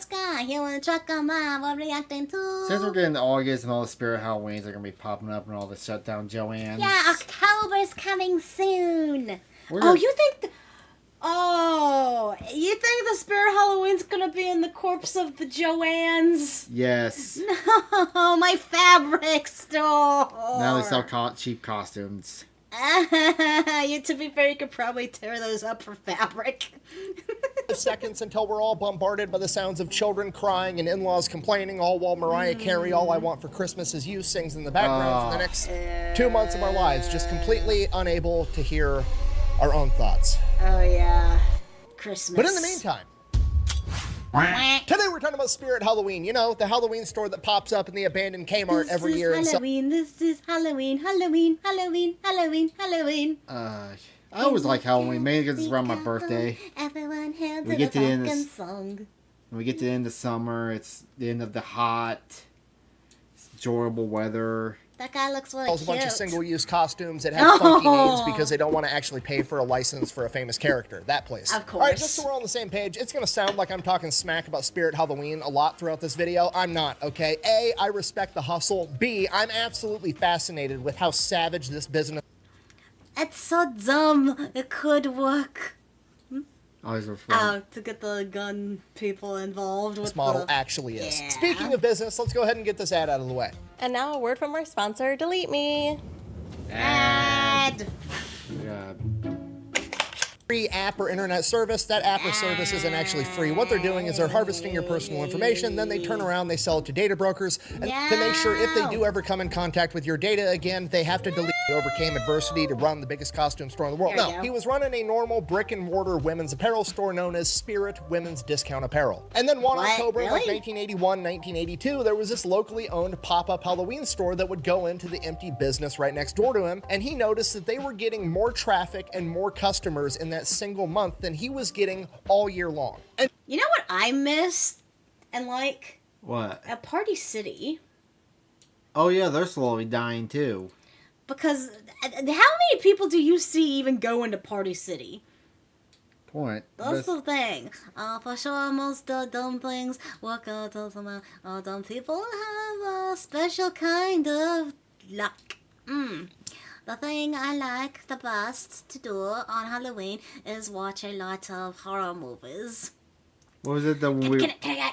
Sky. Here on the truck on mine, what reacting to? Since we're getting August and all the Spirit Halloweens are going to be popping up and all the shutdown Joanne's. Yeah, October's coming soon. We're You think the Spirit Halloween's gonna be in the corpse of the Joannes? Yes. No, my fabric store. Now they sell cheap costumes. To be fair, you could probably tear those up for fabric. Seconds until we're all bombarded by the sounds of children crying and in-laws complaining, all while Mariah Carey, All I Want for Christmas Is You, sings in the background for the next 2 months of our lives, just completely unable to hear our own thoughts. Oh yeah, Christmas. But in the meantime, today we're talking about Spirit Halloween. You know, the Halloween store that pops up in the abandoned Kmart every year. This is Halloween, Halloween, Halloween, Halloween, Halloween. I always like Halloween, mainly because it's around my birthday. Everyone hands We get to the end of song. When we get to the end of summer, it's the end of the hot, enjoyable weather. That guy looks really Sells cute. a bunch of single-use costumes that have funky names because they don't want to actually pay for a license for a famous character. That place. Of course. All right, just so we're on the same page, it's going to sound like I'm talking smack about Spirit Halloween a lot throughout this video. I'm not, okay? A, I respect the hustle. B, I'm absolutely fascinated with how savage this business. It's so dumb. It could work. Always fun. To get the gun people involved with This model the... actually is. Yeah. Speaking of business, let's go ahead and get this ad out of the way. And now a word from our sponsor, Delete Me. Ad. Yeah. Free app or internet service. That app or service isn't actually free. What they're doing is they're harvesting your personal information, then they turn around, they sell it to data brokers, and to make sure if they do ever come in contact with your data again, they have to delete. He overcame adversity to run the biggest costume store in the world. There you No, go. he was running a normal brick and mortar women's apparel store known as Spirit Women's Discount Apparel. And then one What? October, like Really? 1981, 1982, there was this locally owned pop-up Halloween store that would go into the empty business right next door to him, and he noticed that they were getting more traffic and more customers in that single month than he was getting all year long. And You know what I missed? And like, What? at Party City, Oh yeah, they're slowly dying too. because how many people do you see even go into Party City? Point. That's the thing. For sure, most dumplings work out of some dumb people have a special kind of luck. The thing I like the best to do on Halloween is watch a lot of horror movies. What was it that when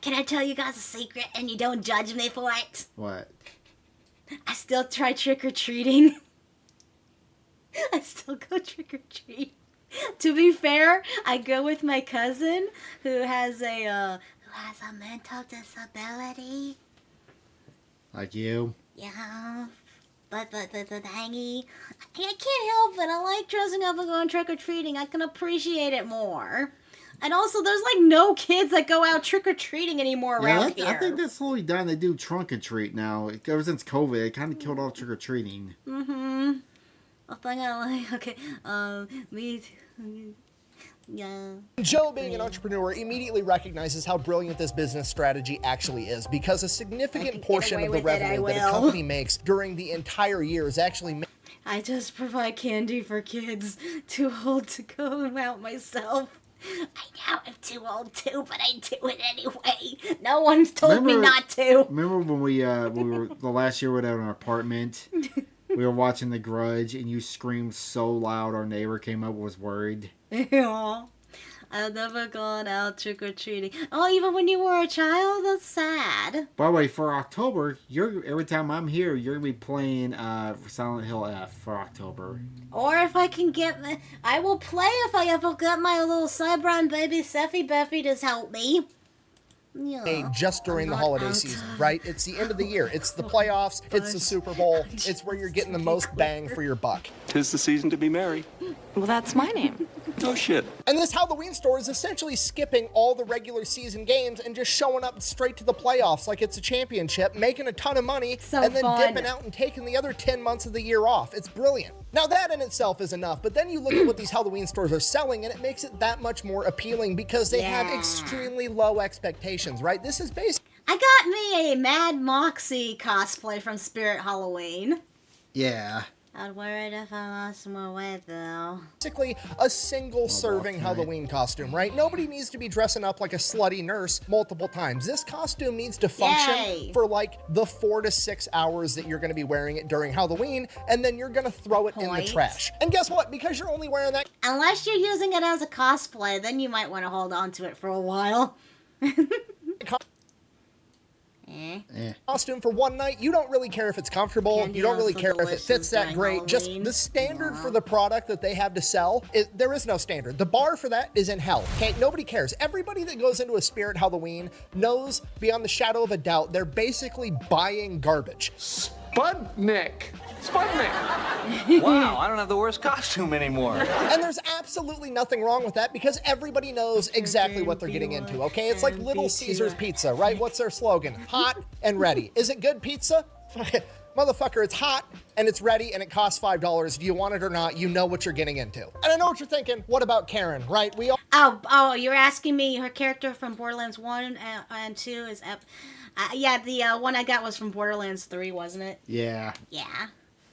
Can I tell you guys a secret and you don't judge me for it? What? I still try trick-or-treating. I still go trick-or-treat. To be fair, I go with my cousin who has a mental disability. Like you? Yeah. But hangy. I can't help it. I like dressing up and going trick-or-treating. I can appreciate it more. And also, there's like no kids that go out trick-or-treating anymore around here. I think that's slowly dying. They do trunk or treat now. Ever since COVID, it kind of killed off trick or treating. Mm-hmm. A thing I like. Okay. Me too. Yeah. Joe, being an entrepreneur, immediately recognizes how brilliant this business strategy actually is, because a significant portion of the revenue that a company makes during the entire year is actually I just provide candy for kids too old to go out myself. I know I'm too old too, but I do it anyway. No one's told me not to. Remember when we were the last year we were at an apartment? We were watching The Grudge, and you screamed so loud our neighbor came up and was worried. Yeah. I've never gone out trick-or-treating. Oh, even when you were a child? That's sad. By the way, for October, every time I'm here, you're gonna be playing Silent Hill F for October. Or if I can I will play if I ever get my little cyborg baby Seffy Beffy to help me. Yeah. just during the holiday season, right? It's the end of the year. It's the playoffs. It's the Super Bowl. It's where you're getting the most bang for your buck. 'Tis the season to be merry. Well, that's my name. No shit. And this Halloween store is essentially skipping all the regular season games and just showing up straight to the playoffs like it's a championship, making a ton of money, and then dipping out and taking the other 10 months of the year off. It's brilliant. Now that in itself is enough, but then you look at what these Halloween stores are selling and it makes it that much more appealing because they have extremely low expectations, right? This is basically... I got me a Mad Moxie cosplay from Spirit Halloween. Yeah. I'd wear it if I lost more weight, though. Basically a single serving Halloween costume, right? Nobody needs to be dressing up like a slutty nurse multiple times. This costume needs to function for like the 4 to 6 hours that you're going to be wearing it during Halloween, and then you're going to throw it in the trash. And guess what? Because you're only wearing that... Unless you're using it as a cosplay, then you might want to hold on to it for a while. Costume for one night, you don't really care if it's comfortable, you don't really care if it fits that great. Just the standard for the product that they have to sell, there is no standard. The bar for that is in hell. Okay, nobody cares. Everybody that goes into a Spirit Halloween knows beyond the shadow of a doubt they're basically buying garbage. Sputnik. Wow, I don't have the worst costume anymore. And there's absolutely nothing wrong with that because everybody knows exactly what they're getting into, okay? It's like Little Caesars Pizza, right? What's their slogan? Hot and ready. Is it good pizza? Motherfucker, it's hot and it's ready and it costs $5. Do you want it or not? You know what you're getting into. And I know what you're thinking. What about Karen, right? Oh, you're asking me her character from Borderlands 1 and 2 is... yeah, the one I got was from Borderlands 3, wasn't it? Yeah. Yeah.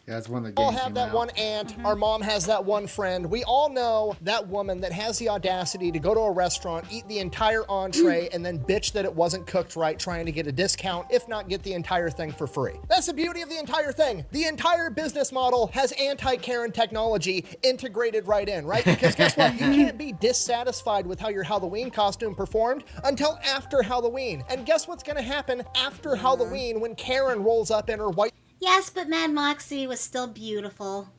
Yeah, that's one of the We all games have that one aunt. Our mom has that one friend. We all know that woman that has the audacity to go to a restaurant, eat the entire entree, and then bitch that it wasn't cooked right, trying to get a discount, if not get the entire thing for free. That's the beauty of the entire thing. The entire business model has anti-Karen technology integrated right in, right? Because guess what? You can't be dissatisfied with how your Halloween costume performed until after Halloween. And guess what's going to happen after Halloween when Karen rolls up in her white... Yes, but Mad Moxie was still beautiful.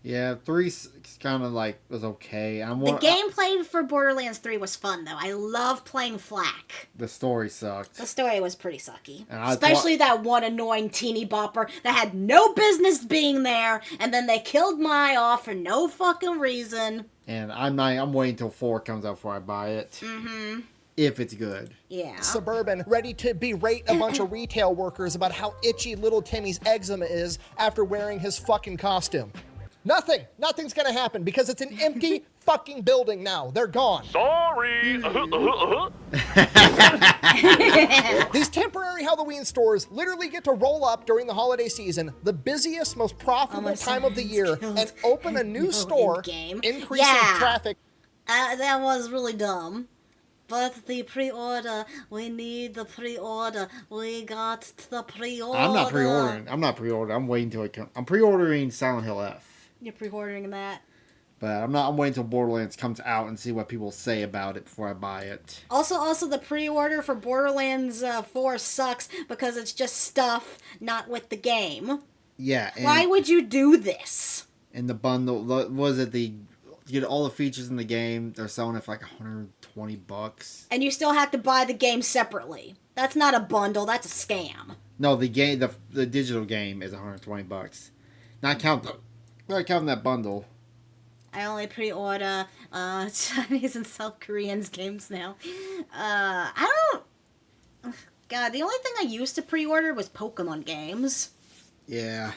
Yeah, 3 kind of like was okay. The gameplay for Borderlands 3 was fun, though. I love playing Flak. The story sucked. The story was pretty sucky. Especially that one annoying teeny bopper that had no business being there, and then they killed Mai off for no fucking reason. And I'm waiting till 4 comes out before I buy it. Mm-hmm. If it's good. Yeah. Suburban, ready to berate a bunch of retail workers about how itchy little Timmy's eczema is after wearing his fucking costume. Nothing's gonna happen because it's an empty fucking building now. They're gone. Sorry. These temporary Halloween stores literally get to roll up during the holiday season, the busiest, most profitable time of the year, and open a new store, increasing traffic. That was really dumb. But the pre-order, we need the pre-order. We got the pre-order. I'm not pre-ordering. I'm waiting till it comes. I'm pre-ordering Silent Hill F. You're pre-ordering that. But I'm waiting till Borderlands comes out and see what people say about it before I buy it. Also the pre-order for Borderlands 4 sucks because it's just stuff, not with the game. Yeah. Why would you do this? And the bundle, you get all the features in the game, they're selling it for like $120. And you still have to buy the game separately. That's not a bundle, that's a scam. No, the game, the digital game is $120. Not counting that bundle. I only pre-order Chinese and South Koreans games now. God, the only thing I used to pre-order was Pokemon games. Yeah.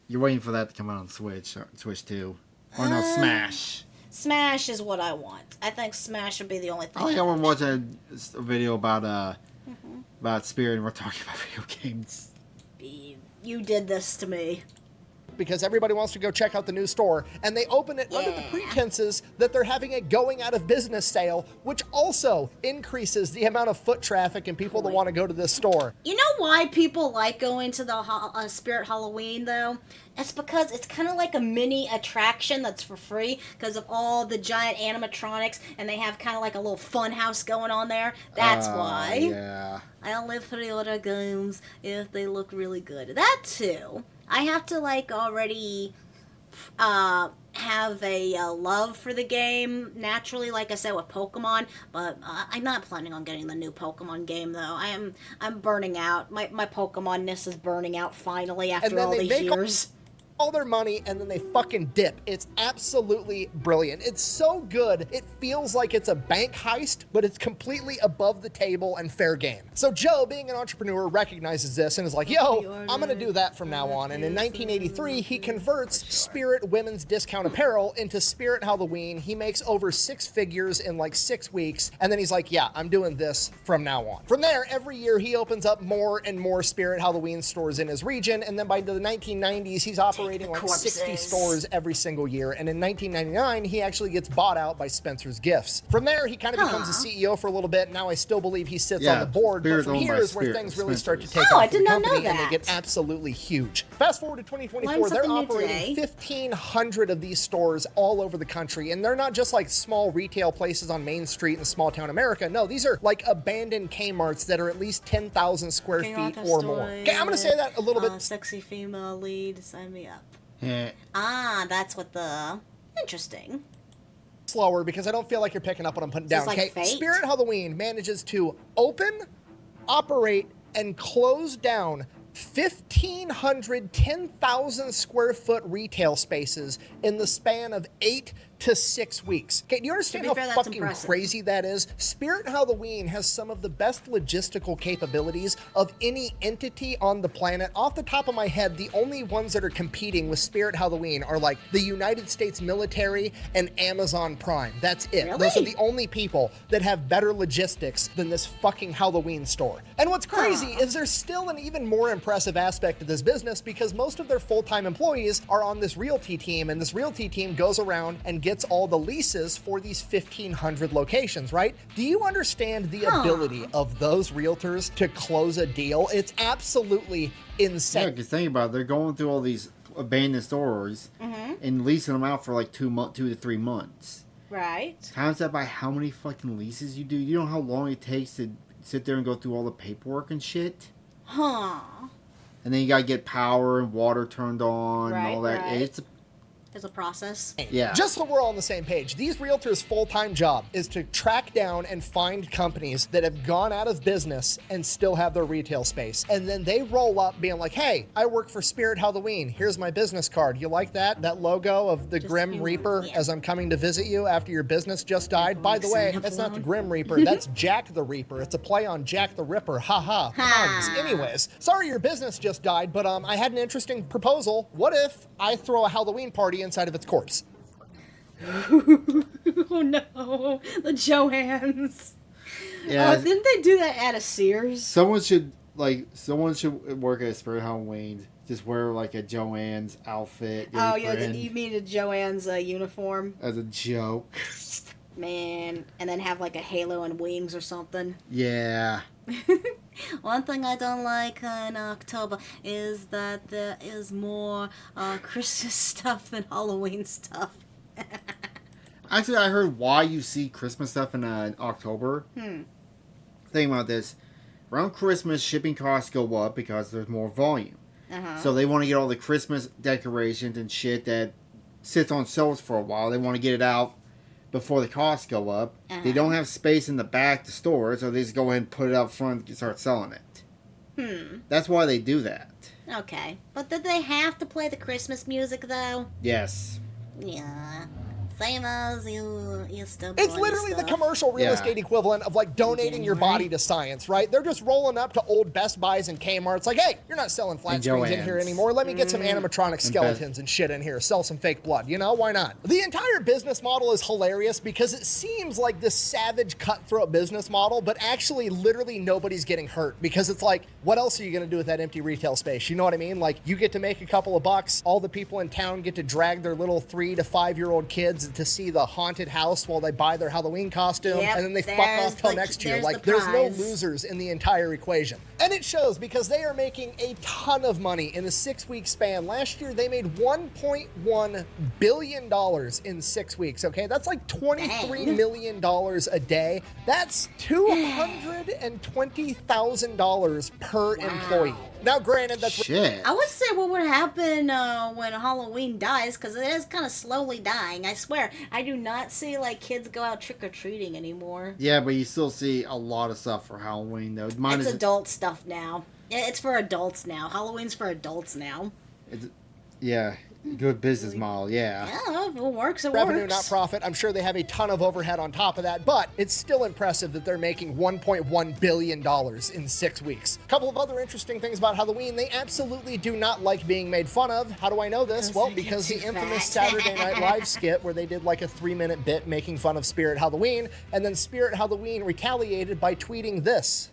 You're waiting for that to come out on Switch too. Or no, Smash. Smash is what I want. I think Smash would be the only thing. I want to watch a video about Spirit, and we're talking about video games. You did this to me. Because everybody wants to go check out the new store, and they open it under the pretenses that they're having a going out of business sale, which also increases the amount of foot traffic and people that want to go to this store. You know why people like going to the Spirit Halloween, though? It's because it's kind of like a mini attraction that's for free because of all the giant animatronics, and they have kind of like a little fun house going on there. That's why. Yeah. I only pre-order games if they look really good. That too. I have to already have a love for the game naturally, like I said with Pokemon, but I'm not planning on getting the new Pokemon game though. I'm burning out. My Pokemon-ness is burning out finally after all these years. All their money and then they fucking dip. It's absolutely brilliant. It's so good. It feels like it's a bank heist, but it's completely above the table and fair game. So Joe, being an entrepreneur, recognizes this and is like, yo, I'm gonna do that from now on. And in 1983, he converts Spirit Women's Discount Apparel into Spirit Halloween. He makes over 6 figures in 6 weeks. And then he's like, yeah, I'm doing this from now on. From there, every year he opens up more and more Spirit Halloween stores in his region. And then by the 1990s, he's operating operating like corpses. 60 stores every single year, and in 1999, he actually gets bought out by Spencer's Gifts. From there, he kind of becomes a CEO for a little bit. Now I still believe he sits on the board, but from here is where things really start to take off I for did the not know company, and that. they get absolutely huge. Fast forward to 2024, Learned they're something new operating today. 1,500 of these stores all over the country, and they're not just like small retail places on Main Street in small town America. No, these are like abandoned Kmarts that are at least 10,000 square feet or more. Okay, I'm going to say that a little bit. Sexy female lead, sign me up. Yeah. That's what the... Interesting. Slower because I don't feel like you're picking up what I'm putting down. It's like Okay, Fate? Spirit Halloween manages to open, operate, and close down 1,500 10,000 square foot retail spaces in the span of 8 to 6 weeks. Okay, do you understand To how be fair, that's fucking impressive. crazy that is? Spirit Halloween has some of the best logistical capabilities of any entity on the planet. Off the top of my head, the only ones that are competing with Spirit Halloween are like the United States military and Amazon Prime. That's it. Really? Those are the only people that have better logistics than this fucking Halloween store. And what's crazy is there's still an even more impressive aspect to this business because most of their full-time employees are on this realty team, and this realty team goes around and gets all the leases for these 1,500 locations, right? Do you understand the ability of those realtors to close a deal? It's absolutely Yeah, insane. because think about it, they're going through all these abandoned stores and leasing them out for like 2 to 3 months. Right. Times that by how many fucking leases you do. You know how long it takes to sit there and go through all the paperwork and shit? Huh. And then you gotta get power and water turned on and all Right, that. right. It's There's a process. yeah. Just so we're all on the same page, these realtors' full-time job is to track down and find companies that have gone out of business and still have their retail space. And then they roll up being like, hey, I work for Spirit Halloween. Here's my business card. You like that? That logo of the Just Grim you, Reaper yeah. as I'm coming to visit you after your business just died. By the way, sign up that's not the alone. Grim Reaper. That's Jack the Reaper. It's a play on Jack the Ripper. Ha ha. Puns. Anyways, sorry your business just died, but I had an interesting proposal. What if I throw a Halloween party inside of its corpse? Oh no, the Joannes. Yeah. Didn't they do that at a Sears? Someone should work at Spirit Halloween. Just wear like a Joanne's outfit. Oh yeah, apron you mean a Joanne's uniform? as a joke. Man, and then have like a halo and wings or something. Yeah. One thing I don't like in October is that there is more Christmas stuff than Halloween stuff. Actually, I heard why you see Christmas stuff in October. Think about this. Around Christmas, shipping costs go up because there's more volume. So they want to get all the Christmas decorations and shit that sits on shelves for a while. They want to get it out before the costs go up. They don't have space in the back to store it, so they just go ahead and put it up front and start selling it. That's why they do that. Okay, but did they have to play the Christmas music though? Yes. Yeah, same as you used to. It's buy literally the stuff. commercial real Yeah. estate equivalent of like donating your January. body to science, right? They're just rolling up to old Best Buys and Kmart's like, hey, you're not selling flat And screens in here Joann's. anymore. Let me get some animatronic skeletons and shit in here. Sell some fake blood, you know? Why not? The entire business model is hilarious because it seems like this savage cutthroat business model, but actually literally nobody's getting hurt because it's like, what else are you going to do with that empty retail space? You know what I mean? Like, you get to make a couple of bucks. All the people in town get to drag their little 3 to 5 year old kids to see the haunted house while they buy their Halloween costume, Yep, and then they fuck there's off till the- next year. there's Like, the there's no prize. losers in the entire equation. And it shows because they are making a ton of money in a 6-week span. Last year, they made $1.1 billion in 6 weeks, okay? That's like $23 Dang. million a day. That's $220,000 per employee. Now, granted, that's Shit. I would say what would happen when Halloween dies, because it is kind of slowly dying. I swear, I do not see like kids go out trick or treating anymore. Yeah, but you still see a lot of stuff for Halloween, though. Mine It's is adult stuff now. It's for adults now. Halloween's for adults now. yeah, good business model. Yeah. Yeah, if it works, it revenue, works. not profit. I'm sure they have a ton of overhead on top of that, but it's still impressive that they're making $1.1 billion in 6 weeks. A couple of other interesting things about Halloween. They absolutely do not like being made fun of. How do I know this? Because Well, they get because the too infamous fat. Saturday Night Live skit where they did like a 3-minute bit making fun of Spirit Halloween, and then Spirit Halloween retaliated by tweeting this.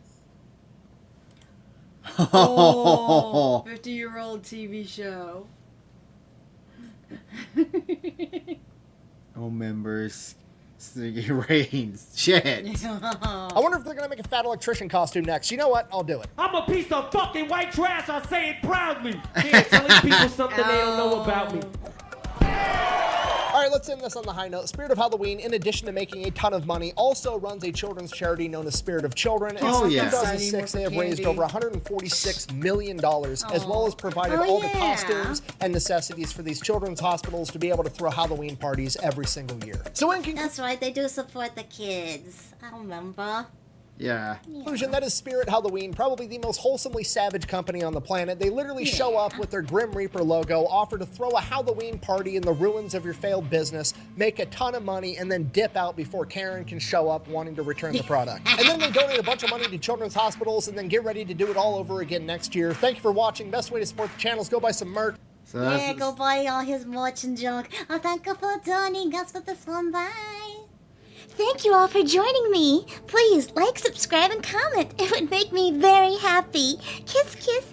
Oh, 50-year-old TV show. Oh, members. Ratings. Shit. I wonder if they're gonna make a fat electrician costume next. You know what? I'll do it. I'm a piece of fucking white trash. I say it proudly. Here, telling people something they don't know about me. All right, let's end this on the high note. Spirit of Halloween, in addition to making a ton of money, also runs a children's charity known as Spirit of Children. And Oh, since yeah. 2006, they have raised over $146 million, as well as provided all the costumes and necessities for these children's hospitals to be able to throw Halloween parties every single year. So in conclusion, That's right, they do support the kids. I remember. Yeah. that is Spirit Halloween, probably the most wholesomely savage company on the planet. They literally show up with their Grim Reaper logo, offer to throw a Halloween party in the ruins of your failed business, make a ton of money, and then dip out before Karen can show up wanting to return the product. And then they donate a bunch of money to children's hospitals and then get ready to do it all over again next year. Thank you for watching. Best way to support the channel is go buy some merch. So Yeah, go buy all his merch and junk. Oh, thank you for joining us for this one. Bye. Thank you all for joining me. Please like, subscribe, and comment. It would make me very happy. Kiss, kiss.